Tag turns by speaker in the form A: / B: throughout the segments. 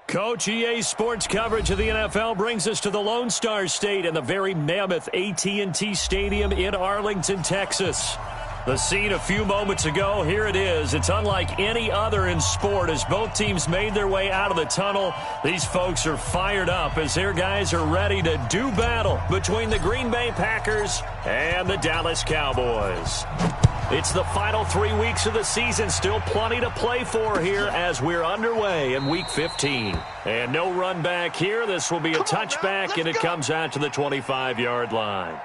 A: Coach, EA Sports coverage of the NFL brings us to the Lone Star State and the very mammoth AT&T Stadium in Arlington, Texas. The scene a few moments ago, here it is. It's unlike any other in sport as both teams made their way out of the tunnel. These folks are fired up as their guys are ready to do battle between the Green Bay Packers and the Dallas Cowboys. It's the final 3 weeks of the season. Still plenty to play for here as we're underway in Week 15. And no run back here. This will be a touchback, and it comes out to the 25-yard line.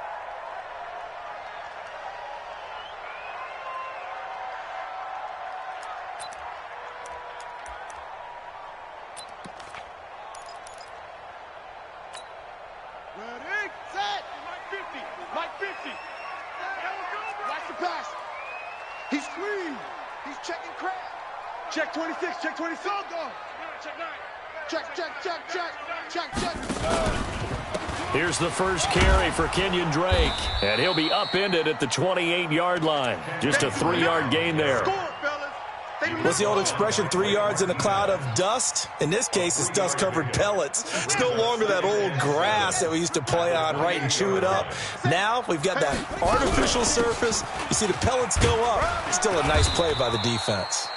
B: Ready, set. Mike 50. Watch the pass. He's clean. He's checking crap. Check 26. Check 26. Go. Check.
A: Here's the first carry for Kenyon Drake. And he'll be upended at the 28-yard line. Just a 3-yard gain there.
C: What's the old expression, 3 yards in a cloud of dust? In this case, it's dust-covered pellets. It's no longer that old grass that we used to play on, right, and chew it up. Now we've got that artificial surface. You see the pellets go up. Still a nice play by the defense.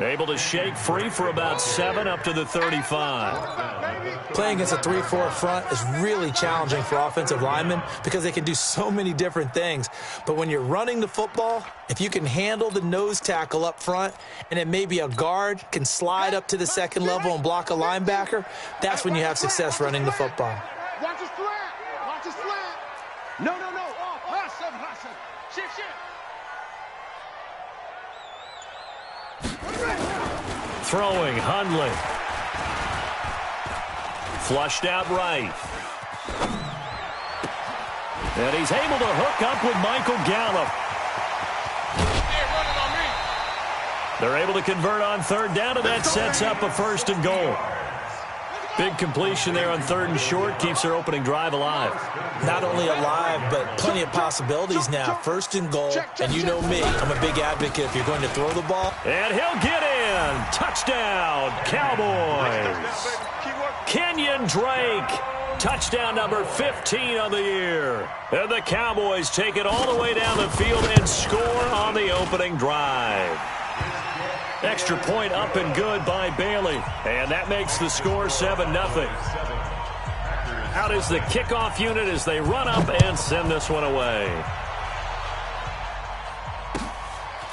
A: Able to shake free for about 7 up to the 35.
C: Playing against a 3-4 front is really challenging for offensive linemen because they can do so many different things. But when you're running the football, if you can handle the nose tackle up front and then maybe a guard can slide up to the second level and block a linebacker, that's when you have success running the football.
B: Watch his slant. Watch his slant. No. Hot seven. Shift.
A: Throwing, Hundley. Flushed out right. And he's able to hook up with Michael Gallup. They're able to convert on third down, and that sets up a 1st and goal. Big completion there on 3rd and short. Keeps their opening drive alive.
C: Not only alive, but plenty of possibilities now. 1st and goal, and you know me. I'm a big advocate if you're going to throw the ball.
A: And he'll get in. Touchdown, Cowboys. Kenyon Drake. Touchdown number 15 on the year. And the Cowboys take it all the way down the field and score on the opening drive. Extra point up and good by Bailey. And that makes the score 7-0. Out is the kickoff unit as they run up and send this one away.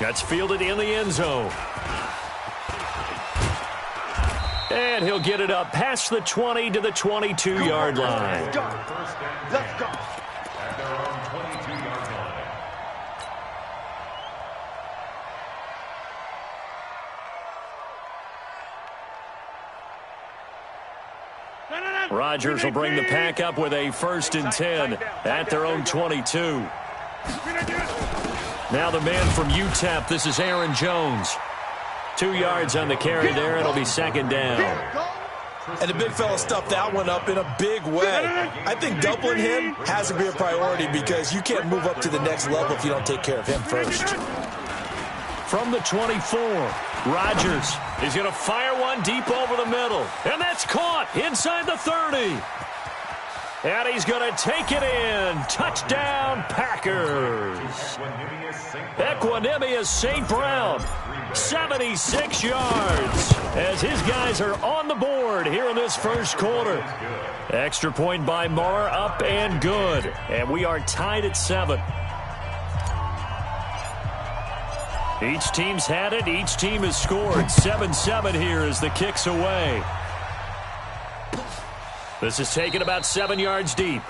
A: That's fielded in the end zone. And he'll get it up past the 20 to the 22-yard line.
B: Let's go.
A: Rodgers will bring the pack up with a 1st and 10 at their own 22. Now the man from UTEP, this is Aaron Jones. 2 yards on the carry there. It'll be 2nd down.
C: And the big fella stuffed that one up in a big way. I think doubling him has to be a priority because you can't move up to the next level if you don't take care of him first.
A: From the 24, Rodgers is going to fire one deep over the middle. And that's caught inside the 30. And he's going to take it in. Touchdown, Packers. Equanimous St. Brown, 76 yards, as his guys are on the board here in this 1st quarter. Extra point by Marr, up and good. And we are tied at 7. Each team's had it. Each team has scored. 7-7 here as the kick's away. This is taken about 7 yards deep.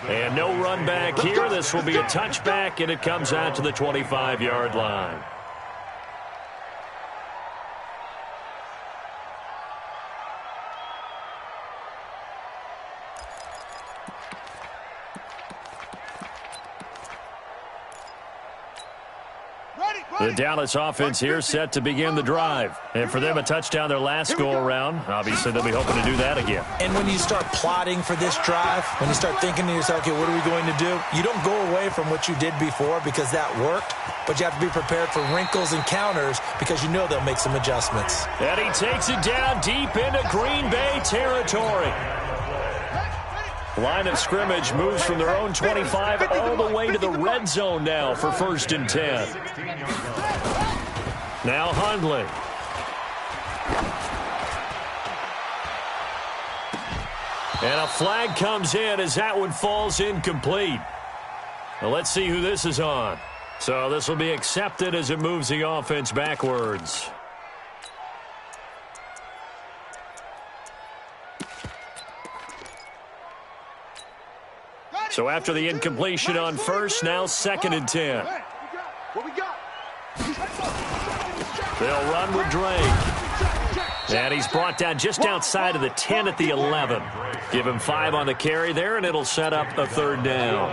A: And no run back here. This will be a touchback, and it comes out to the 25-yard line.
B: Ready.
A: The Dallas offense here set to begin the drive. And for them, a touchdown their last go-around. Obviously, they'll be hoping to do that again.
C: And when you start plotting for this drive, when you start thinking to yourself, okay, what are we going to do? You don't go away from what you did before because that worked, but you have to be prepared for wrinkles and counters because you know they'll make some adjustments.
A: And he takes it down deep into Green Bay territory. Line of scrimmage moves from their own 25 all the way to the red zone now for 1st and 10. Now Hundley. And a flag comes in as that one falls incomplete. Well, let's see who this is on. So this will be accepted as it moves the offense backwards. So after the incompletion on first, now 2nd and 10. They'll run with Drake. And he's brought down just outside of the 10 at the 11. Give him 5 on the carry there, and it'll set up a 3rd down.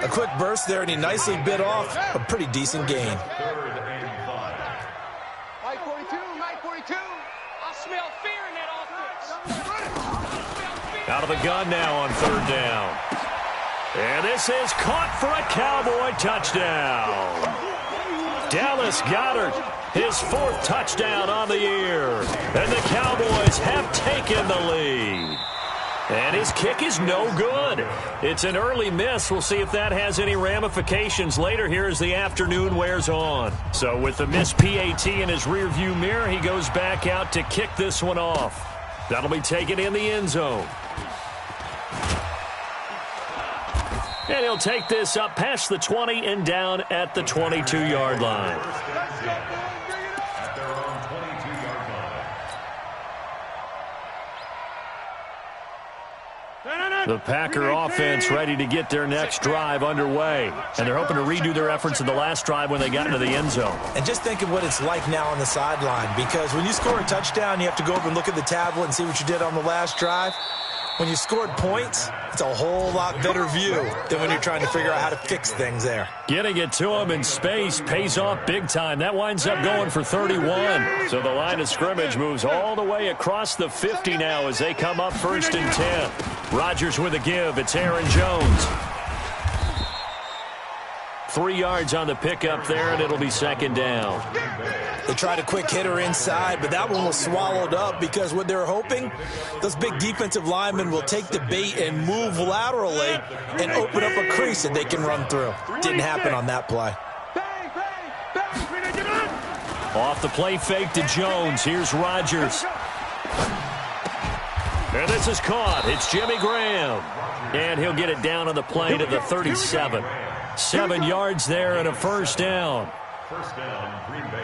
C: A quick burst there, and he nicely bit off a pretty decent gain.
B: 942, 942. I smell fear in that offense.
A: Out of the gun now on 3rd down. And this is caught for a Cowboy touchdown. Dallas Goedert, his 4th touchdown on the year. And the Cowboys have taken the lead. And his kick is no good. It's an early miss. We'll see if that has any ramifications later here as the afternoon wears on. So with the missed PAT in his rearview mirror, he goes back out to kick this one off. That'll be taken in the end zone. And he'll take this up past the 20 and down at the 22-yard line. The Packer offense ready to get their next drive underway. And they're hoping to redo their efforts in the last drive when they got into the end zone.
C: And just think of what it's like now on the sideline, because when you score a touchdown, you have to go up and look at the tablet and see what you did on the last drive. When you scored points, it's a whole lot better view than when you're trying to figure out how to fix things there.
A: Getting it to him in space pays off big time. That winds up going for 31. So the line of scrimmage moves all the way across the 50 now as they come up 1st and 10. Rodgers with a give. It's Aaron Jones. 3 yards on the pickup there, and it'll be 2nd down.
C: They tried a quick hitter inside, but that one was swallowed up because what they're hoping, those big defensive linemen will take the bait and move laterally and open up a crease that they can run through. Didn't happen on that play.
A: Off the play fake to Jones. Here's Rodgers. And this is caught. It's Jimmy Graham. And he'll get it down on the play to the 37. 7 yards there and a 1st down.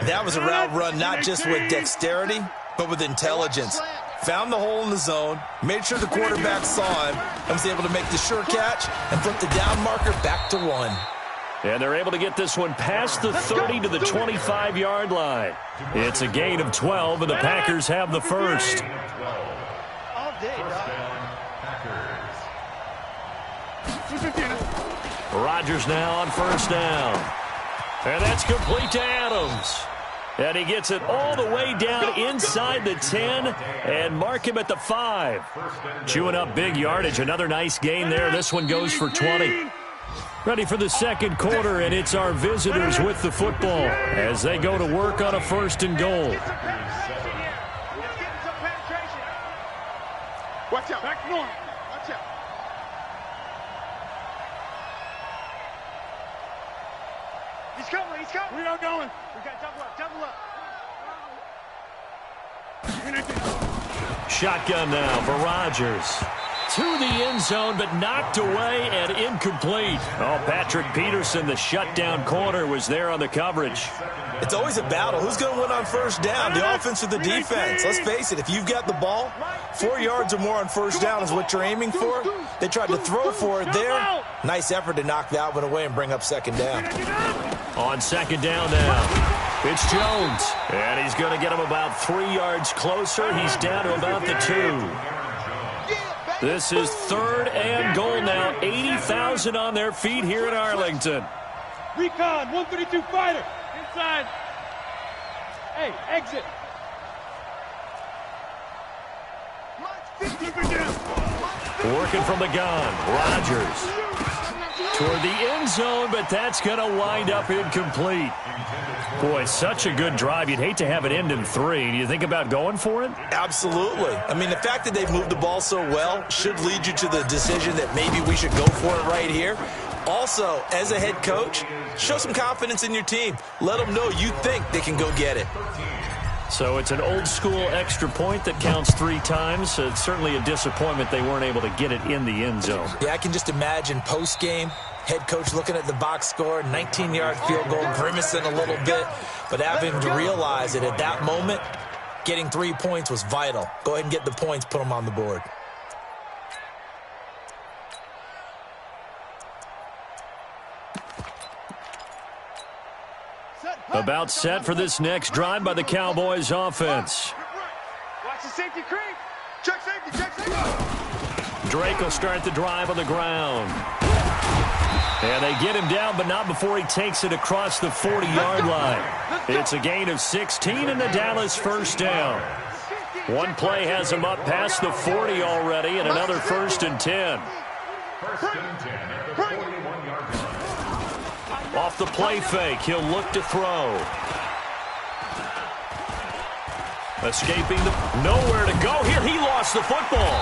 C: That was a route run not just with dexterity, but with intelligence. Found the hole in the zone, made sure the quarterback saw him, and was able to make the sure catch and flip the down marker back to 1.
A: And they're able to get this one past the 30 to the 25-yard line. It's a gain of 12, and the Packers have the 1st. Rodgers now on 1st down. And that's complete to Adams. And he gets it all the way down inside the 10 and mark him at the 5. Chewing up big yardage. Another nice gain there. This one goes for 20. Ready for the 2nd quarter, and it's our visitors with the football as they go to work on a 1st and goal.
B: Watch out. Back north. Watch out. He's coming. He's coming. We are going. We got double up. Double up.
A: Shotgun now for Rodgers. To the end zone, but knocked away and incomplete. Oh, Patrick Peterson, the shutdown corner, was there on the coverage.
C: It's always a battle. Who's going to win on 1st down, the offense or the defense? Let's face it, if you've got the ball, 4 yards or more on 1st down is what you're aiming for. They tried to throw for it there. Nice effort to knock that one away and bring up 2nd down.
A: On 2nd down now, it's Jones. And he's going to get him about 3 yards closer. He's down to about the 2. This is 3rd and goal now. 80,000 on their feet here in Arlington.
B: Recon, 132 fighter. Outside. Hey, exit.
A: Working from the gun. Rodgers toward the end zone, but that's going to wind up incomplete. Boy, such a good drive. You'd hate to have it end in 3. Do you think about going for it?
C: Absolutely. I mean, the fact that they've moved the ball so well should lead you to the decision that maybe we should go for it right here. Also, as a head coach, show some confidence in your team. Let them know you think they can go get it.
A: So it's an old-school extra point that counts 3 times. It's certainly a disappointment they weren't able to get it in the end zone.
C: Yeah, I can just imagine post-game, head coach looking at the box score, 19-yard field goal, grimacing a little bit, but having to realize that at that moment, getting 3 points was vital. Go ahead and get the points, put them on the board.
A: About set for this next drive by the Cowboys offense.
B: Watch the safety creep. Check safety, check safety.
A: Drake will start the drive on the ground. And they get him down, but not before he takes it across the 40-yard line. It's a gain of 16 and the Dallas first down. One play has him up past the 40 already, and another 1st and 10. Off the play fake, he'll look to throw. Escaping nowhere to go here. He lost the football.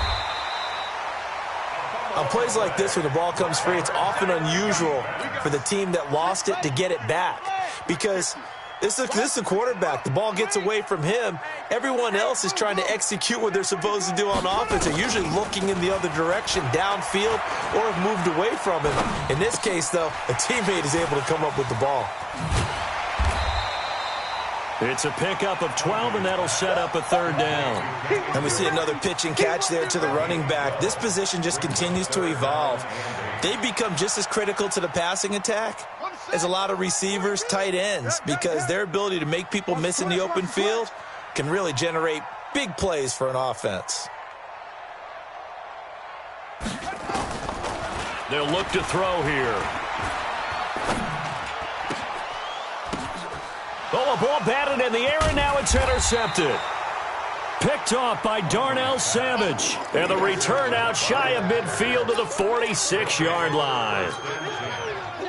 C: On plays like this where the ball comes free, it's often unusual for the team that lost it to get it back. Because this is a quarterback. The ball gets away from him. Everyone else is trying to execute what they're supposed to do on offense. They're usually looking in the other direction, downfield, or have moved away from him. In this case, though, a teammate is able to come up with the ball.
A: It's a pickup of 12, and that'll set up a 3rd down.
C: And we see another pitch and catch there to the running back. This position just continues to evolve. They become just as critical to the passing attack as a lot of receivers, tight ends, because their ability to make people miss in the open field can really generate big plays for an offense.
A: They'll look to throw here. Oh, a ball batted in the air, and now it's intercepted. Picked off by Darnell Savage. And the return out shy of midfield to the 46-yard line.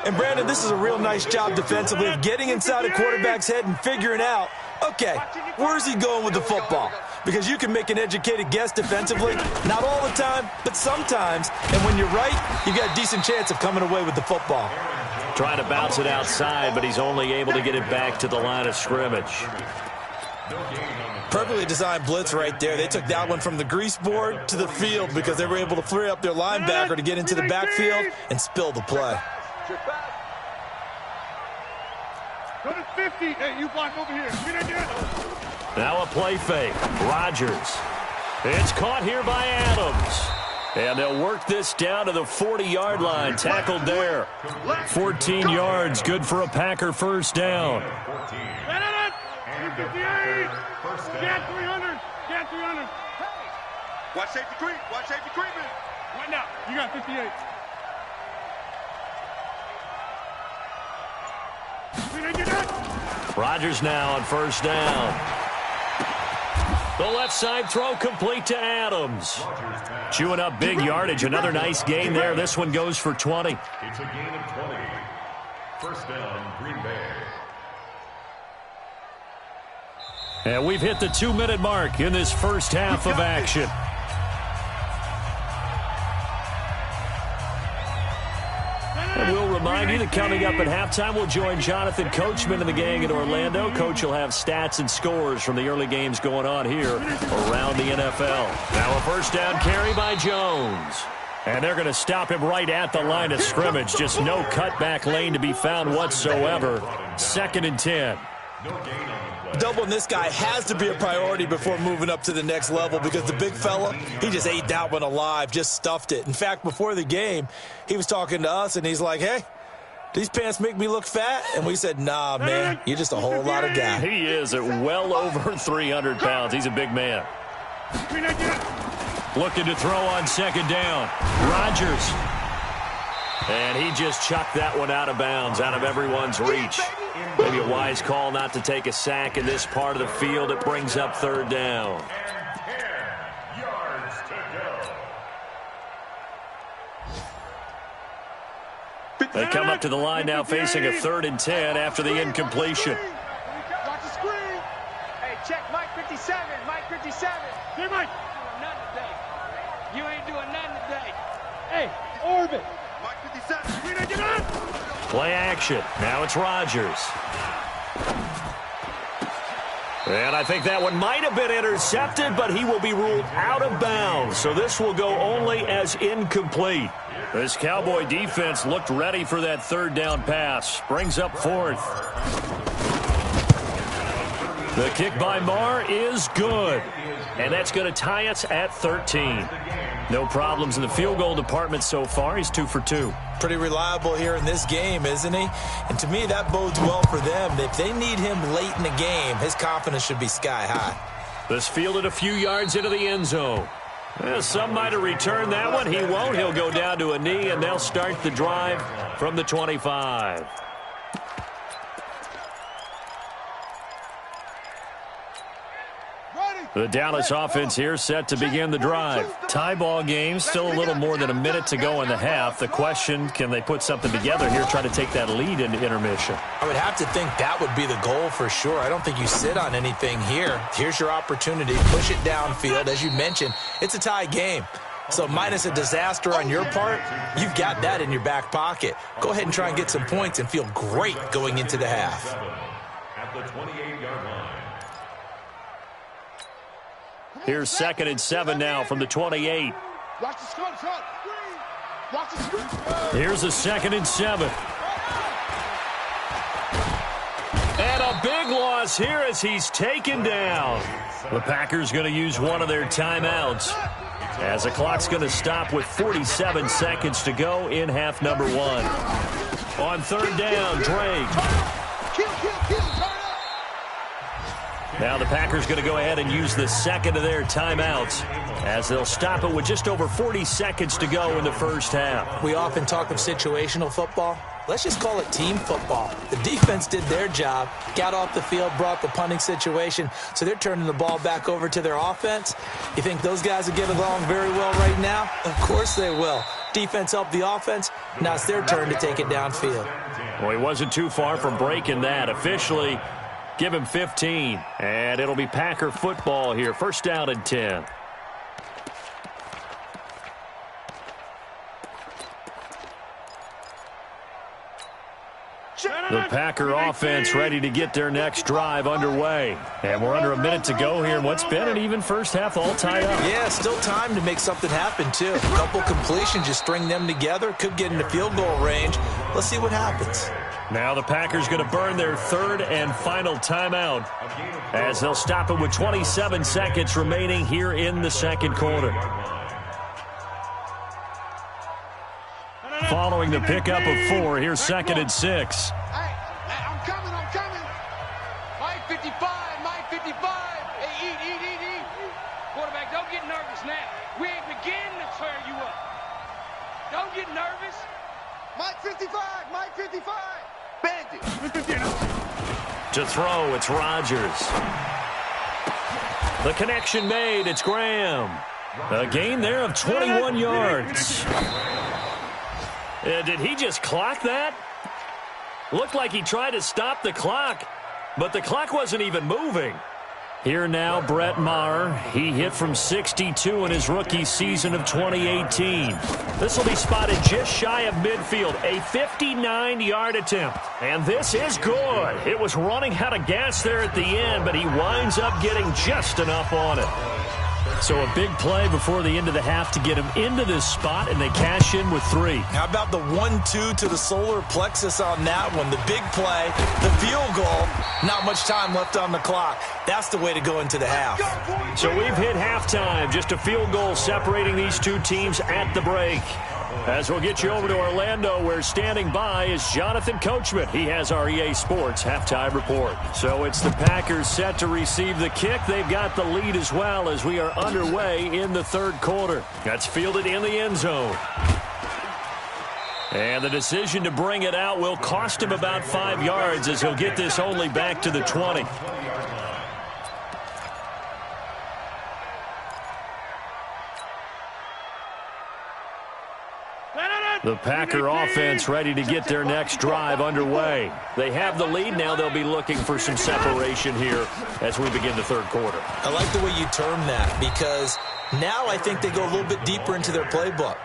C: And, Brandon, this is a real nice job defensively of getting inside a quarterback's head and figuring out, okay, where's he going with the football? Because you can make an educated guess defensively, not all the time, but sometimes. And when you're right, you've got a decent chance of coming away with the football.
A: Trying to bounce it outside, but he's only able to get it back to the line of scrimmage.
C: Perfectly designed blitz right there. They took that one from the grease board to the field because they were able to free up their linebacker to get into the backfield and spill the play.
B: Go to 50. Hey, you block over here.
A: Now a play fake. Rodgers. It's caught here by Adams. And they'll work this down to the 40-yard line. Tackled there. 14 yards. Good for a Packer first down.
B: Get 300. Get 300. Watch safety creep. Watch safety creeping. Right now. You got 58.
A: Rodgers now on first down. The left side throw complete to Adams. Chewing up big yardage. Another nice gain there. This one goes for 20.
D: It's a gain of 20. First down, Green Bay.
A: And we've hit the 2-minute mark in this first half of action. And we'll remind you that coming up at halftime, we'll join Jonathan Coachman and the gang in Orlando. Coach will have stats and scores from the early games going on here around the NFL. Now a first down carry by Jones. And they're going to stop him right at the line of scrimmage. Just no cutback lane to be found whatsoever. 2nd and 10.
C: Doubling this guy has to be a priority before moving up to the next level because the big fella, he just ate that one alive, just stuffed it. In fact, before the game, he was talking to us, and he's like, hey, these pants make me look fat? And we said, nah, man, you're just a whole lot of guy.
A: He is at well over 300 pounds. He's a big man. Looking to throw on 2nd down. Rodgers. And he just chucked that one out of bounds, out of everyone's reach. Maybe a wise call not to take a sack in this part of the field. It brings up third down.
D: And 10 yards to go.
A: They come up to the line now facing a 3rd and 10 after the incompletion.
B: Watch the screen.
E: Hey, check Mike 57. Mike 57.
B: Hey, Mike.
E: Nothing today. You ain't doing nothing today.
B: Hey, Orbit. Mike 57. Screen, get up.
A: Play action. Now it's Rodgers. And I think that one might have been intercepted, but he will be ruled out of bounds. So this will go only as incomplete. This Cowboy defense looked ready for that 3rd down pass. Brings up 4th. The kick by Marr is good. And that's going to tie us at 13. No problems in the field goal department so far. He's 2 for 2.
C: Pretty reliable here in this game, isn't he? And to me, that bodes well for them. If they need him late in the game, his confidence should be sky high.
A: This fielded a few yards into the end zone. Well, some might have returned that one. He won't. He'll go down to a knee, and they'll start the drive from the 25. The Dallas offense here set to begin the drive. Tie ball game, still a little more than a minute to go in the half. The question, can they put something together here, try to take that lead into intermission?
C: I would have to think that would be the goal for sure. I don't think you sit on anything here. Here's your opportunity. Push it downfield. As you mentioned, it's a tie game. So minus a disaster on your part, you've got that in your back pocket. Go ahead and try and get some points and feel great going into the half.
D: At the 28-yard line.
A: Here's 2nd and 7 now from the 28.
B: Watch the screen. Watch the screen.
A: Here's a 2nd and 7. And a big loss here as he's taken down. The Packers going to use one of their timeouts, as the clock's going to stop with 47 seconds to go in half number 1. On 3rd down, Drake.
B: Kill.
A: Now the Packers going to go ahead and use the 2nd of their timeouts, as they'll stop it with just over 40 seconds to go in the first half.
C: We often talk of situational football. Let's just call it team football. The defense did their job, got off the field, brought the punting situation, so they're turning the ball back over to their offense. You think those guys will get along very well right now? Of course they will. Defense helped the offense. Now it's their turn to take it downfield.
A: Well, he wasn't too far from breaking that. Officially, give him 15, and it'll be Packer football here. 1st down and 10. The Packer offense ready to get their next drive underway. And we're under a minute to go here in what's been an even first half, all tied up.
C: Yeah, still time to make something happen, too. A couple completions, just string them together. Could get into field goal range. Let's see what happens.
A: Now the Packers going to burn their 3rd and final timeout, as they'll stop it with 27 seconds remaining here in the 2nd quarter. Following the pickup of 4, here's 2nd and 6.
B: Hey, I'm coming.
E: Mike 55. Hey, eat. Quarterback, don't get nervous now. We ain't beginning to tear you up. Don't get nervous.
B: Mike 55. Bandit.
A: To throw, it's Rodgers. The connection made, it's Graham. A gain there of 21 yards. Did he just clock that? Looked like he tried to stop the clock, but the clock wasn't even moving. Here now, Brett Maher. He hit from 62 in his rookie season of 2018. This will be spotted just shy of midfield, a 59-yard attempt. And this is good. It was running out of gas there at the end, but he winds up getting just enough on it. So a big play before the end of the half to get him into this spot, and they cash in with 3.
C: How about the 1-2 to the solar plexus on that one? The big play, the field goal, not much time left on the clock. That's the way to go into the half.
A: So we've hit halftime, just a field goal separating these two teams at the break. As we'll get you over to Orlando, where standing by is Jonathan Coachman. He has our EA Sports halftime report. So it's the Packers set to receive the kick. They've got the lead as well as we are underway in the 3rd quarter. That's fielded in the end zone. And the decision to bring it out will cost him about 5 yards as he'll get this only back to the 20. The Packer offense ready to get their next drive underway. They have the lead now. They'll be looking for some separation here as we begin the third quarter.
C: I like the way you term that because now I think they go a little bit deeper into their playbook.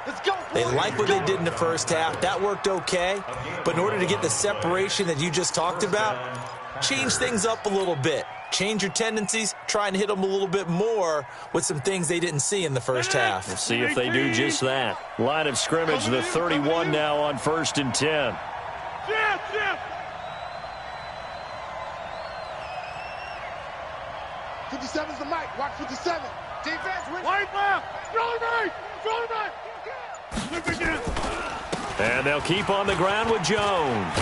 C: They like what they did in the first half. That worked okay. But in order to get the separation that you just talked about, change things up a little bit. Change your tendencies, try and hit them a little bit more with some things they didn't see in the first half.
A: We'll see if they do just that. Line of scrimmage, the 31 now on 1st and 10.
B: 57's the mic. Watch 57.
E: Defense,
B: Right left. Go right. Go right. Look again.
A: And they'll keep on the ground with Jones.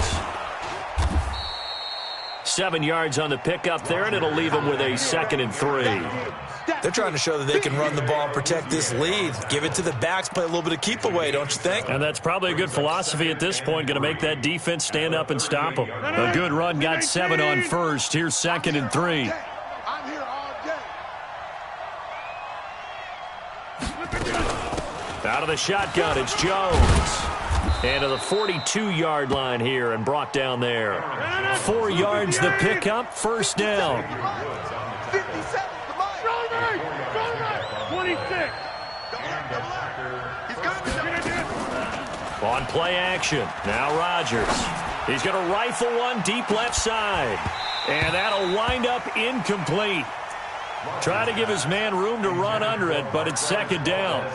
A: 7 yards on the pickup there, and it'll leave them with a 2nd and 3.
C: They're trying to show that they can run the ball and protect this lead. Give it to the backs, play a little bit of keep away, don't you think?
A: And that's probably a good philosophy at this point, going to make that defense stand up and stop them. A good run, got 7 on 1st. Here's 2nd and 3.
B: I'm here all day.
A: Out of the shotgun, it's Jones. And to the 42-yard line here and brought down there. 4 yards the pickup, 1st down.
B: 57's the mic. Go right. 26. He's got it.
A: On play action, now Rodgers. He's going to rifle one deep left side. And that'll wind up incomplete. Try to give his man room to run under it, but it's 2nd down.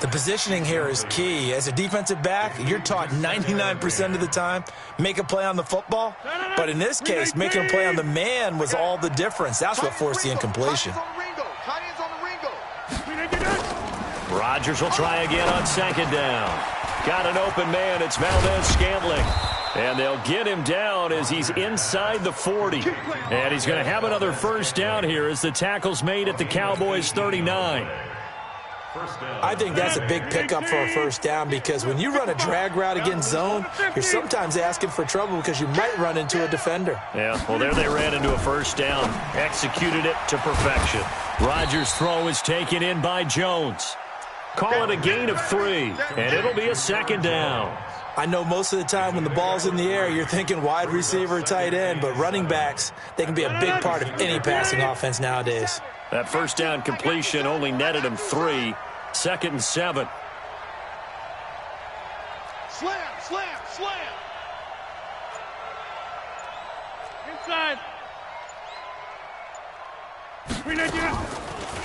C: The positioning here is key. As a defensive back, you're taught 99% of the time, make a play on the football. But in this case, making a play on the man was all the difference. That's what forced the incompletion.
A: Rodgers will try again on 2nd down. Got an open man. It's Valdez-Scantling. And they'll get him down as he's inside the 40. And he's going to have another 1st down here as the tackle's made at the Cowboys' 39.
C: I think that's a big pickup for a 1st down because when you run a drag route against zone, you're sometimes asking for trouble because you might run into a defender.
A: Yeah, well, there they ran into a 1st down. Executed it to perfection. Rodgers' throw is taken in by Jones. Call it a gain of 3, and it'll be a 2nd down.
C: I know most of the time when the ball's in the air, you're thinking wide receiver, tight end, but running backs, they can be a big part of any passing offense nowadays.
A: That 1st down completion only netted him 3. 2nd and 7.
B: Slam.
E: inside.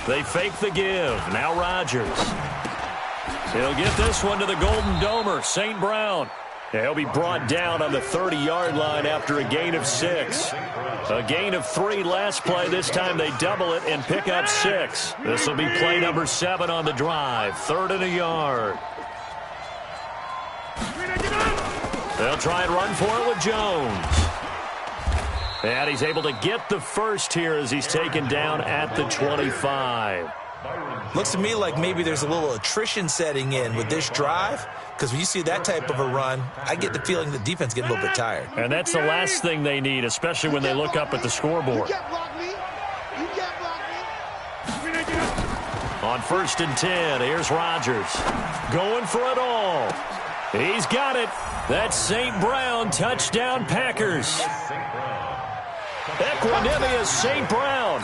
A: They fake the give. Now Rodgers. He'll get this one to the Golden Domer, St. Brown. He'll be brought down on the 30-yard line after a gain of 6. A gain of 3 last play. This time they double it and pick up 6. This will be play number 7 on the drive. 3rd and a yard. They'll try and run for it with Jones. And he's able to get the 1st here as he's taken down at the 25.
C: Looks to me like maybe there's a little attrition setting in with this drive, because when you see that type of a run, I get the feeling the defense getting a little bit tired.
A: And that's the last thing they need, especially when they look up at the scoreboard. On 1st and 10, here's Rodgers. Going for it all. He's got it. That's St. Brown, touchdown Packers. Equanimous St. Brown.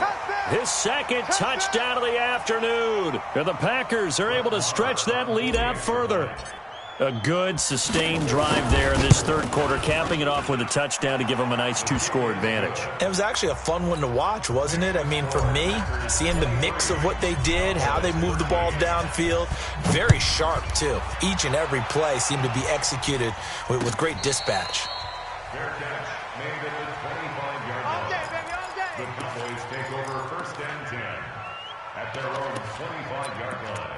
A: His 2nd touchdown of the afternoon. And the Packers are able to stretch that lead out further. A good, sustained drive there in this 3rd quarter, capping it off with a touchdown to give them a nice 2-score advantage.
C: It was actually a fun one to watch, wasn't it? I mean, for me, seeing the mix of what they did, how they moved the ball downfield, very sharp, too. Each and every play seemed to be executed with great dispatch.
D: Fair catch made at the 25-yard line. The Cowboys take over 1st and 10 at their own 25-yard line.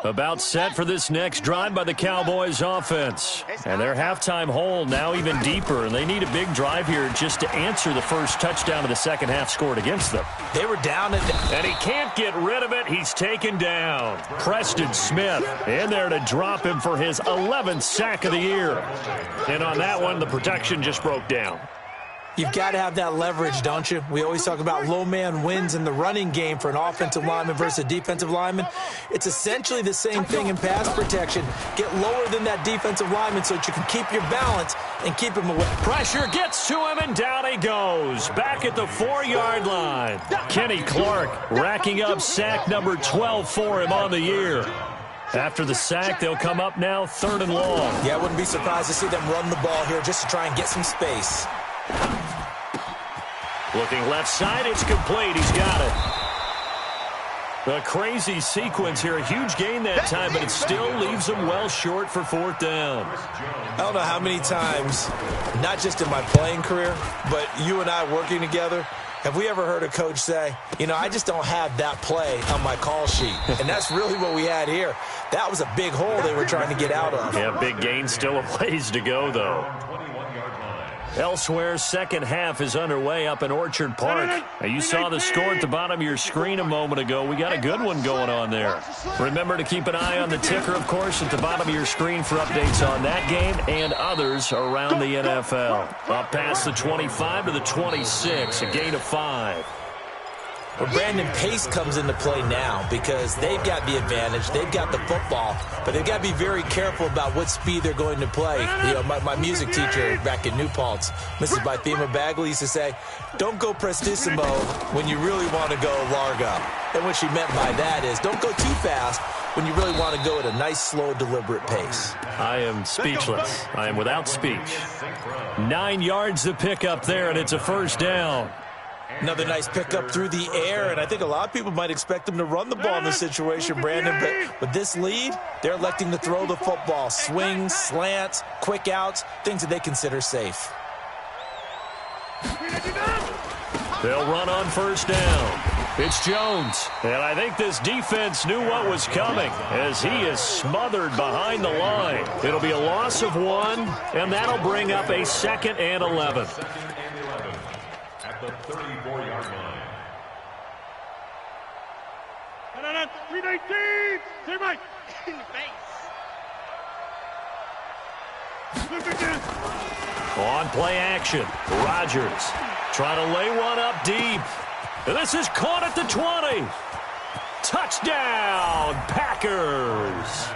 A: About set for this next drive by the Cowboys offense. And their halftime hole now even deeper, and they need a big drive here just to answer the 1st touchdown of the 2nd half scored against them.
C: They were down at
A: and he can't can't get rid of it. He's taken down. Preston Smith in there to drop him for his 11th sack of the year. And on that one, the protection just broke down.
C: You've got to have that leverage, don't you? We always talk about low man wins in the running game for an offensive lineman versus a defensive lineman. It's essentially the same thing in pass protection. Get lower than that defensive lineman so that you can keep your balance and keep him away.
A: Pressure gets to him, and down he goes. Back at the 4-yard line. Kenny Clark racking up sack number 12 for him on the year. After the sack, they'll come up now 3rd and long.
C: Yeah, I wouldn't be surprised to see them run the ball here just to try and get some space.
A: Looking left side, it's complete. He's got it. A crazy sequence here. A huge gain that time, but it still leaves him well short for 4th down.
C: I don't know how many times, not just in my playing career, but you and I working together, have we ever heard a coach say, you know, I just don't have that play on my call sheet. And that's really what we had here. That was a big hole they were trying to get out of.
A: Yeah, big gain, still a ways to go, though. Elsewhere, second half is underway up in Orchard Park. Now, you saw the score at the bottom of your screen a moment ago. We got a good one going on there. Remember to keep an eye on the ticker, of course, at the bottom of your screen for updates on that game and others around the NFL. Up past the 25 to the 26, a gain of 5.
C: Well, Brandon, pace comes into play now because they've got the advantage. They've got the football, but they've got to be very careful about what speed they're going to play. You know, my music teacher back in New Paltz, Mrs. Bythema Bagley, used to say, don't go prestissimo when you really want to go largo. And what she meant by that is don't go too fast when you really want to go at a nice, slow, deliberate pace.
A: I am speechless. I am without speech. 9 yards to pick up there, and it's a 1st down.
C: Another nice pickup through the air, and I think a lot of people might expect them to run the ball in this situation, Brandon, but with this lead, they're electing to throw the football. Swings, slants, quick outs, things that they consider safe.
A: They'll run on 1st down. It's Jones, and I think this defense knew what was coming as he is smothered behind the line. It'll be a loss of 1, and that'll bring up a 2nd and 11.
D: At the 34-yard line.
B: 319! Say Mike! In the face!
A: On play action, Rodgers trying to lay one up deep. And this is caught at the 20. Touchdown, Packers.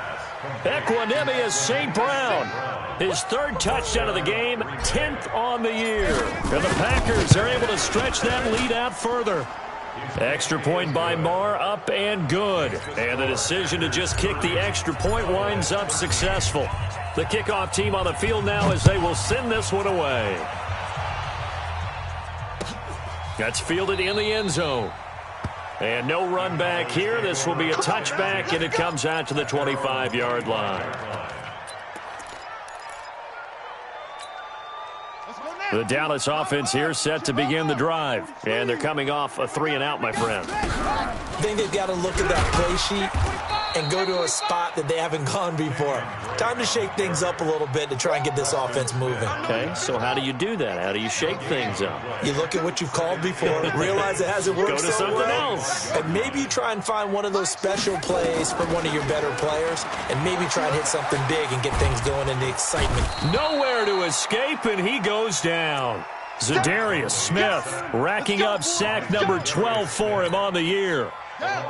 A: Equanimous St. Brown. His 3rd touchdown of the game, 10th on the year. And the Packers are able to stretch that lead out further. Extra point by Marr, up and good. And the decision to just kick the extra point winds up successful. The kickoff team on the field now as they will send this one away. That's fielded in the end zone. And no run back here. This will be a touchback, and it comes out to the 25-yard line. The Dallas offense here set to begin the drive. And they're coming off a 3-and-out, my friend.
C: I think they've got to look at that play sheet and go to a spot that they haven't gone before. Time to shake things up a little bit to try and get this offense moving.
A: Okay, so how do you do that? How do you shake things up?
C: You look at what you've called before, realize it hasn't worked
A: Go to
C: so
A: something
C: well,
A: else.
C: and maybe you try and find one of those special plays from one of your better players, and maybe try and hit something big and get things going in the excitement.
A: Nowhere to escape, and he goes down. Zadarius Smith racking up sack number 12 for him on the year.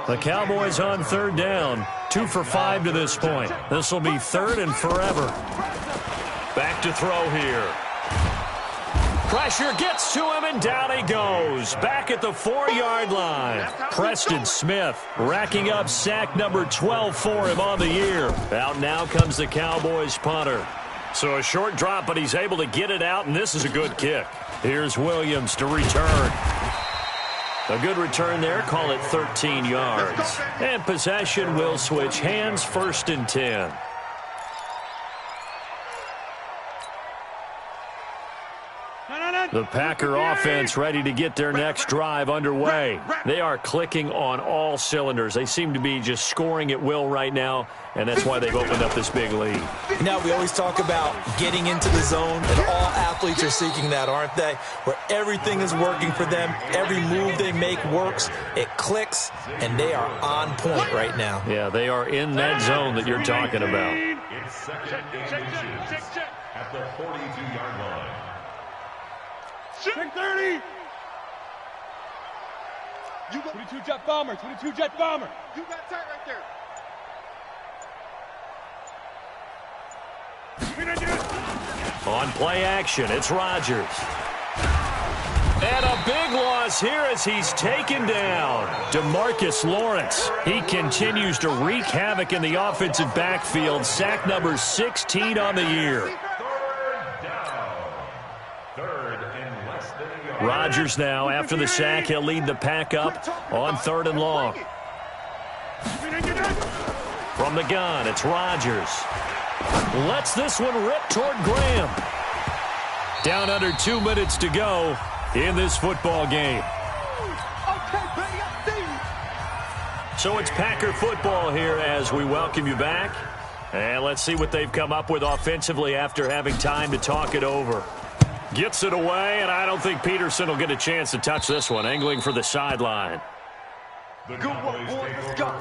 A: The Cowboys on 3rd down, 2 for 5 to this point. This will be 3rd and forever. Back to throw here. Pressure gets to him, and down he goes. Back at the 4-yard line. Preston Smith racking up sack number 12 for him on the year. Out now comes the Cowboys punter. So a short drop, but he's able to get it out, and this is a good kick. Here's Williams to return. A good return there, call it 13 yards. And possession will switch hands, 1st and 10. The Packer offense ready to get their next drive underway. They are clicking on all cylinders. They seem to be just scoring at will right now, and that's why they've opened up this big lead.
C: Now, we always talk about getting into the zone, and all athletes are seeking that, aren't they? Where everything is working for them. Every move they make works. It clicks, and they are on point right now.
A: Yeah, they are in that zone that you're talking about.
D: It's second and inches at the 42-yard line.
B: Check 30. You got
E: 22 jet bomber, 22 jet bomber.
B: You got tight right there.
A: On play action, it's Rodgers. And a big loss here as he's taken down. DeMarcus Lawrence. He continues to wreak havoc in the offensive backfield. Sack number 16 on the year. Rodgers now, after the sack, he'll lead the pack up on 3rd and long. From the gun, it's Rodgers. Lets this one rip toward Graham. Down under 2 minutes to go in this football game. So it's Packer football here as we welcome you back. And let's see what they've come up with offensively after having time to talk it over. Gets it away, and I don't think Peterson will get a chance to touch this one. Angling for the sideline.
B: Good one, boys. Let's go.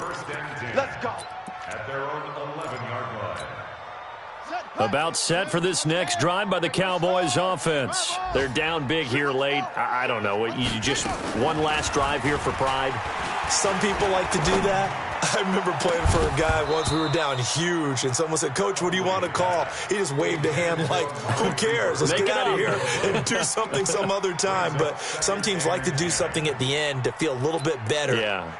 B: Let's go.
D: At their own 11-yard line.
A: About set for this next drive by the Cowboys offense. They're down big here late. I don't know. You just one last drive here for pride?
C: Some people like to do that. I remember playing for a guy once. We were down huge, and someone said, "Coach, what do you want to call?" He just waved a hand like, who cares? Let's get out of here and do something some other time. But some teams like to do something at the end to feel a little bit better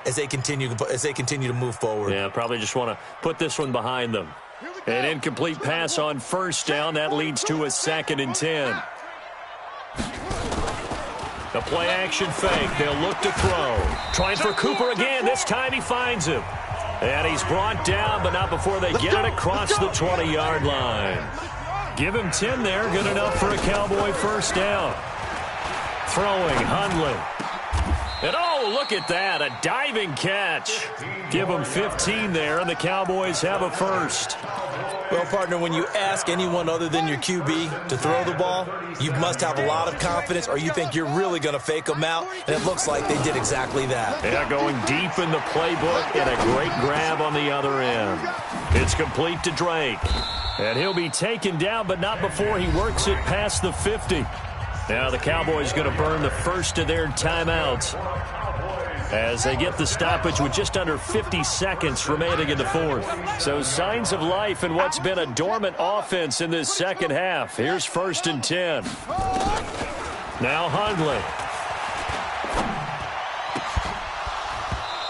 C: as they continue to move forward.
A: Yeah, probably just want to put this one behind them. An incomplete pass on 1st down. That leads to a 2nd and 10. The play-action fake. They'll look to throw. Trying for Cooper again. This time he finds him. And he's brought down, but not before they get it across the 20-yard line. Give him 10 there. Good enough for a Cowboy 1st down. Throwing, Hundley. And oh, look at that. A diving catch. Give him 15 there, and the Cowboys have a 1st.
C: Well, partner, when you ask anyone other than your QB to throw the ball, you must have a lot of confidence, or you think you're really going to fake them out, and it looks like they did exactly that.
A: Yeah, going deep in the playbook, and a great grab on the other end. It's complete to Drake, and he'll be taken down, but not before he works it past the 50. Now the Cowboys going to burn the first of their timeouts as they get the stoppage with just under 50 seconds remaining in the 4th. So signs of life in what's been a dormant offense in this second half. Here's 1st and 10. Now Hundley.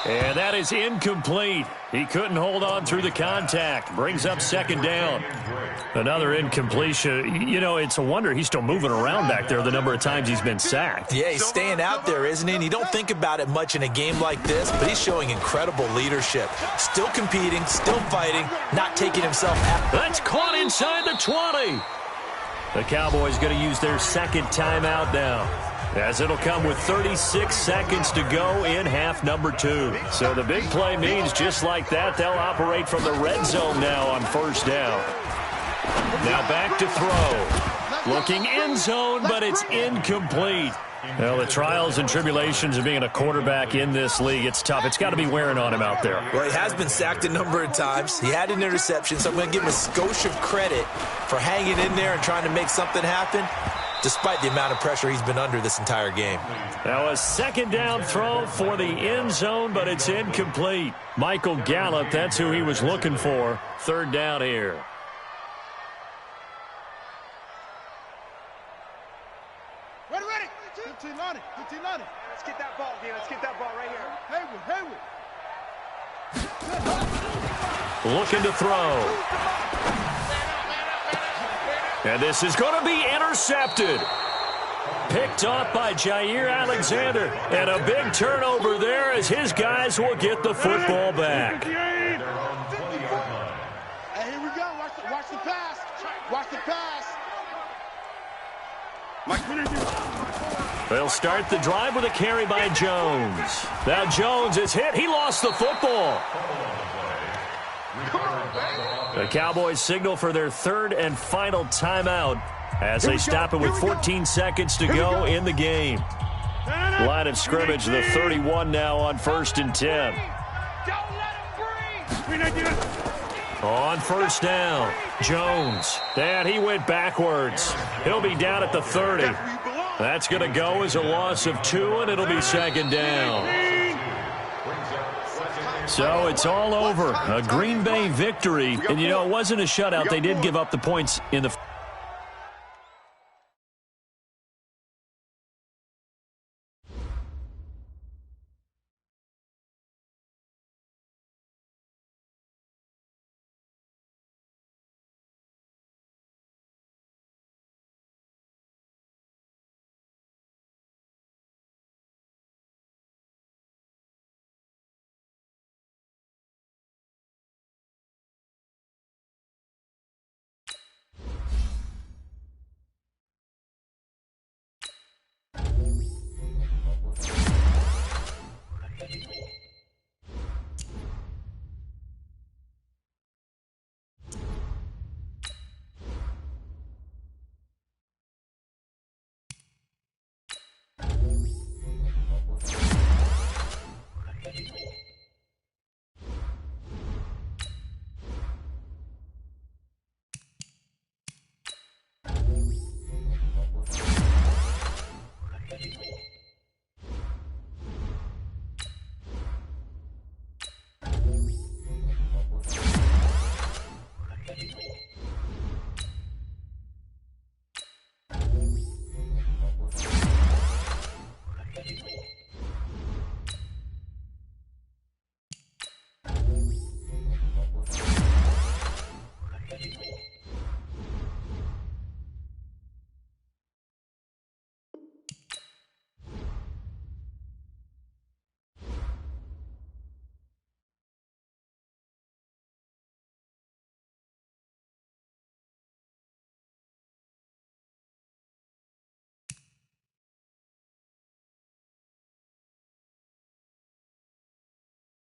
A: And that is incomplete. He couldn't hold on through the contact. Brings up 2nd down. Another incompletion. You know, it's a wonder he's still moving around back there the number of times he's been sacked.
C: Yeah, he's staying out there, isn't he? And you don't think about it much in a game like this, but he's showing incredible leadership. Still competing, still fighting, not taking himself out.
A: That's caught inside the 20. The Cowboys going to use their 2nd timeout now, as it'll come with 36 seconds to go in half number 2. So the big play means just like that, they'll operate from the red zone now on 1st down. Now back to throw. Looking end zone, but it's incomplete. Well, the trials and tribulations of being a quarterback in this league, it's tough. It's got to be wearing on him out there.
C: Well, he has been sacked a number of times. He had an interception, so I'm going to give him a skosh of credit for hanging in there and trying to make something happen, despite the amount of pressure he's been under this entire game.
A: Now a 2nd down throw for the end zone, but it's incomplete. Michael Gallup, that's who he was looking for. 3rd down here.
B: Ready. 15 on it. Let's get that ball here. Let's get that ball right here. Hayward.
A: Looking to throw. And this is going to be intercepted. Picked off by Jair Alexander. And a big turnover there as his guys will get the football back.
B: Hey, here we go. Watch the pass. Watch the pass.
A: They'll start the drive with a carry by Jones. Now Jones is hit. He lost the football. The Cowboys signal for their third and final timeout as they stop it with 14 seconds to go in the game. Line of scrimmage, the 31 now on 1st and 10. On first down, Jones. And he went backwards. He'll be down at the 30. That's going to go as a loss of 2, and it'll be 2nd down. So it's all over. A Green Bay victory. And, you know, it wasn't a shutout. They did give up the points in the